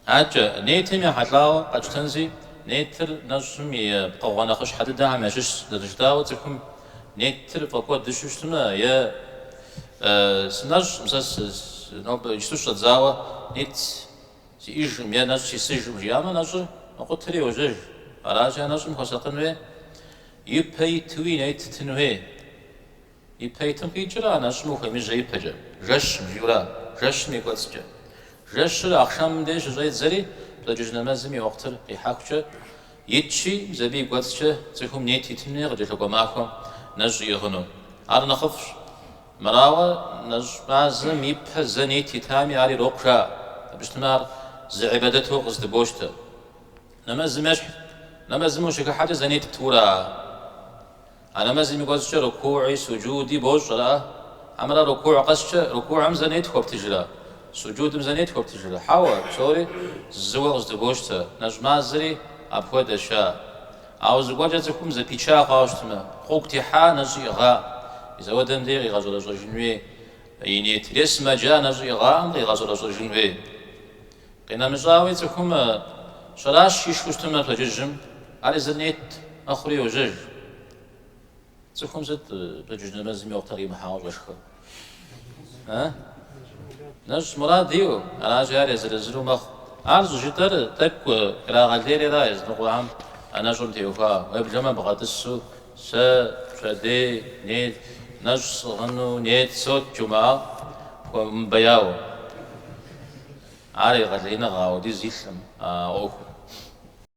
عاد نيتم يا حلاو قد تنزي نيتر نجمي بقوانا خش حد ده ماشش درجتاو تكون نيتر فقط دشوشتنا يا سنج مساس نوب يشتوش تزاوا نيت سيج ميا نج سيج مجياما نج نقول تري وجج راجع نج مخصصن يبي توي نيت تنوي يبي تنقي جرا نج مخمي جاي بجا جش مجيورا جش ميقصجا جش akşam deş جاي زري لجوج نمازمي وقتر يحاكش يتشي زبي قصجا تكون نيت تنوي غدي لقوا معكم نج يغنو عار نخفش مراوة نجمازم يبها زنيتي تامي علي روكشا بشتمار زعبادته قصد بوشته نمازمش نمازموش كحاجة زنيت تورا أنا مازم يقصش ركوعي سجودي بوشرا عمرا ركوع قصش ركوع مزنيت خوب تجرا سجود مزنيت خوب تجرا حوا سوري زوا قصد بوشته نجمازري أبخو دشا عاوز قوجة تكون زبيشا قاشتما خوكتي حا نجي غا إذا ودم ديري غازولا جنوي يعني تريس ما جاء نجي غام دي غازولا جنوي قينا مجاوي تكون شراش يشوشتما تججم على زنيت أخري وجج تكون زد بجج نمزمي وقتري محاول وشخ ها نج مراد ديو أنا جاري زلزلو مخ عرض جدر تك كلا غالديري رايز نقول عم أنا جمتي وفا ويبجمع بغادسو شدي نيت نجس غنو نيت صوت جمعة ومبياو عاري غادينا غاودي زيسم أوكو